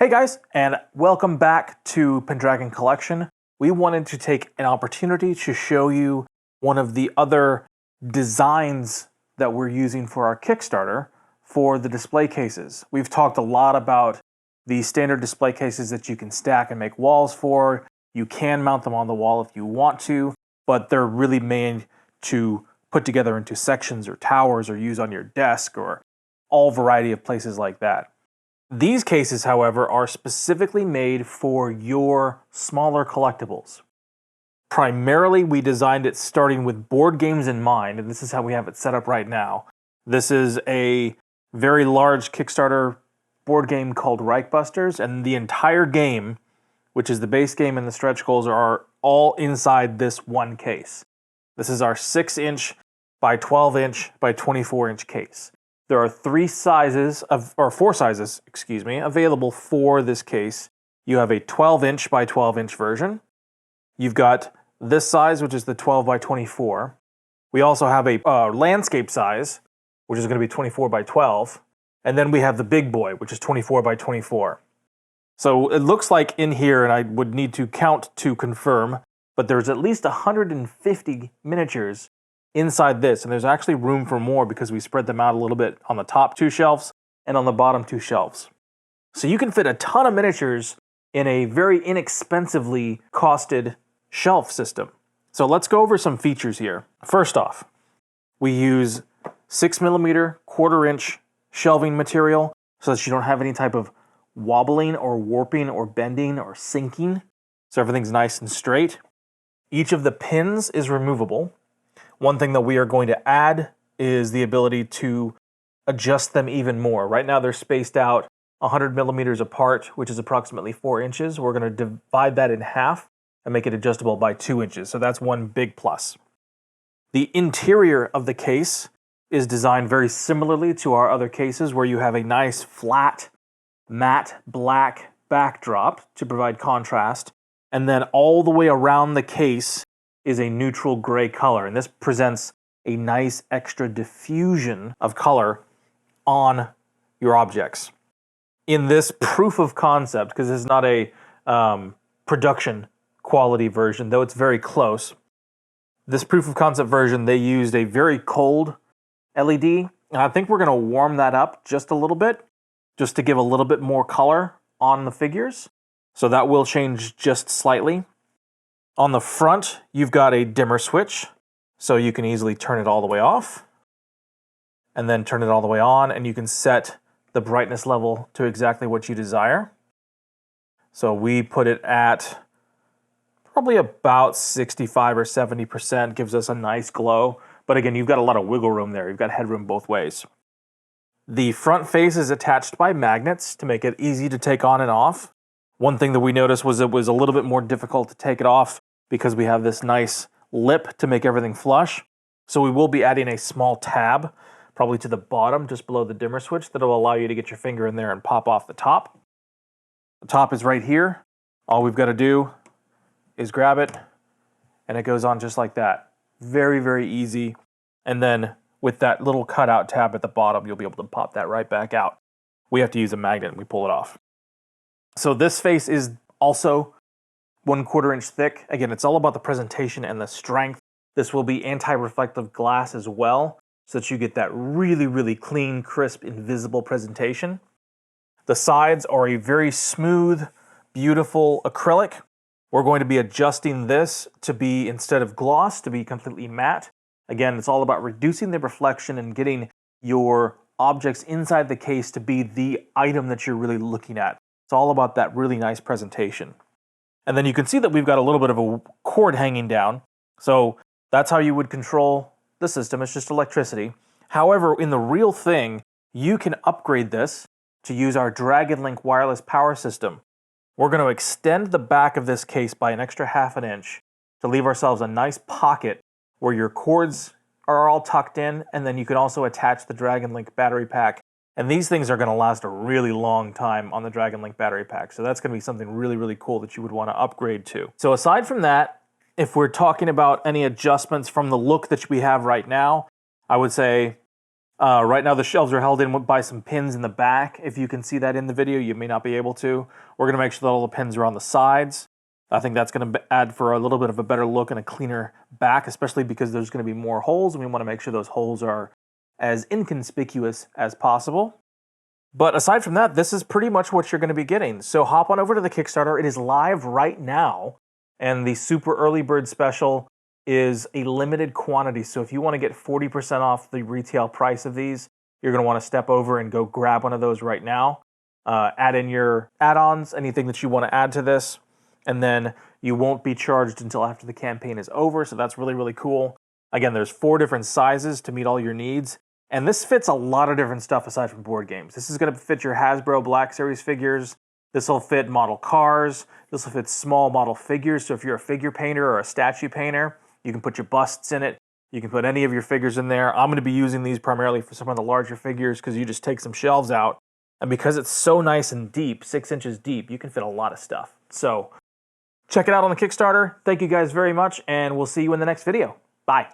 Hey guys, and welcome back to Pendragon Collection. We wanted to take an opportunity to show you one of the other designs that we're using for our Kickstarter for the display cases. We've talked a lot about the standard display cases that you can stack and make walls for. You can mount them on the wall if you want to, but they're really made to put together into sections or towers or use on your desk or all variety of places like that. These cases, however, are specifically made for your smaller collectibles. Primarily, we designed it starting with board games in mind, and this is how we have it set up right now. This is a very large Kickstarter board game called Reichbusters, and the entire game, which is the base game and the stretch goals, are all inside this one case. This is our 6-inch by 12-inch by 24-inch case. There are four sizes, available for this case. You have a 12-inch by 12-inch version. You've got this size, which is the 12 by 24. We also have a landscape size, which is going to be 24 by 12. And then we have the big boy, which is 24 by 24. So it looks like in here, and I would need to count to confirm, but there's at least 150 miniatures inside this, and there's actually room for more because we spread them out a little bit on the top 2 shelves and on the bottom 2 shelves. So you can fit a ton of miniatures in a very inexpensively costed shelf system. So let's go over some features here. First off, we use 6mm 1/4-inch shelving material so that you don't have any type of wobbling or warping or bending or sinking. So everything's nice and straight. Each of the pins is removable. One thing that we are going to add is the ability to adjust them even more. Right now they're spaced out 100 millimeters apart, which is approximately 4 inches. We're going to divide that in half and make it adjustable by 2 inches. So that's one big plus. The interior of the case is designed very similarly to our other cases, where you have a nice flat matte black backdrop to provide contrast. And then all the way around the case is a neutral gray color, and this presents a nice extra diffusion of color on your objects. In this proof of concept, because this is not a production quality version, though it's very close, this proof of concept version, they used a very cold LED, and I think we're going to warm that up just a little bit, just to give a little bit more color on the figures. So that will change just slightly. On the front, you've got a dimmer switch, so you can easily turn it all the way off, and then turn it all the way on, and you can set the brightness level to exactly what you desire. So we put it at probably about 65 or 70%, gives us a nice glow, but again, you've got a lot of wiggle room there. You've got headroom both ways. The front face is attached by magnets to make it easy to take on and off. One thing that we noticed was it was a little bit more difficult to take it off because we have this nice lip to make everything flush. So we will be adding a small tab, probably to the bottom, just below the dimmer switch, that will allow you to get your finger in there and pop off the top. The top is right here. All we've got to do is grab it, and it goes on just like that. Very, very easy. And then with that little cutout tab at the bottom, you'll be able to pop that right back out. We have to use a magnet and we pull it off. So this face is also 1/4 inch thick. Again, it's all about the presentation and the strength. This will be anti-reflective glass as well, so that you get that really, really clean, crisp, invisible presentation. The sides are a very smooth, beautiful acrylic. We're going to be adjusting this to be, instead of gloss, to be completely matte. Again, it's all about reducing the reflection and getting your objects inside the case to be the item that you're really looking at. It's all about that really nice presentation. And then you can see that we've got a little bit of a cord hanging down. So that's how you would control the system. It's just electricity. However, in the real thing, you can upgrade this to use our Dragon Link wireless power system. We're going to extend the back of this case by an extra 1/2 inch to leave ourselves a nice pocket where your cords are all tucked in, and then you can also attach the Dragon Link battery pack. And these things are going to last a really long time on the Dragon Link battery pack. So that's going to be something really, really cool that you would want to upgrade to. So aside from that, if we're talking about any adjustments from the look that we have right now, I would say Right now the shelves are held in by some pins in the back. If you can see that in the video, you may not be able to. We're going to make sure that all the pins are on the sides. I think that's going to add for a little bit of a better look and a cleaner back, especially because there's going to be more holes, and we want to make sure those holes are as inconspicuous as possible. But aside from that, this is pretty much what you're going to be getting. So hop on over to the Kickstarter. It is live right now, and the super early bird special is a limited quantity. So if you want to get 40% off the retail price of these, you're going to want to step over and go grab one of those right now. Add in your add-ons, anything that you want to add to this, and then you won't be charged until after the campaign is over. So that's really, really cool. Again, there's 4 different sizes to meet all your needs. And this fits a lot of different stuff aside from board games. This is going to fit your Hasbro Black Series figures. This will fit model cars. This will fit small model figures. So if you're a figure painter or a statue painter, you can put your busts in it. You can put any of your figures in there. I'm going to be using these primarily for some of the larger figures because you just take some shelves out. And because it's so nice and deep, 6 inches deep, you can fit a lot of stuff. So check it out on the Kickstarter. Thank you guys very much, and we'll see you in the next video. Bye.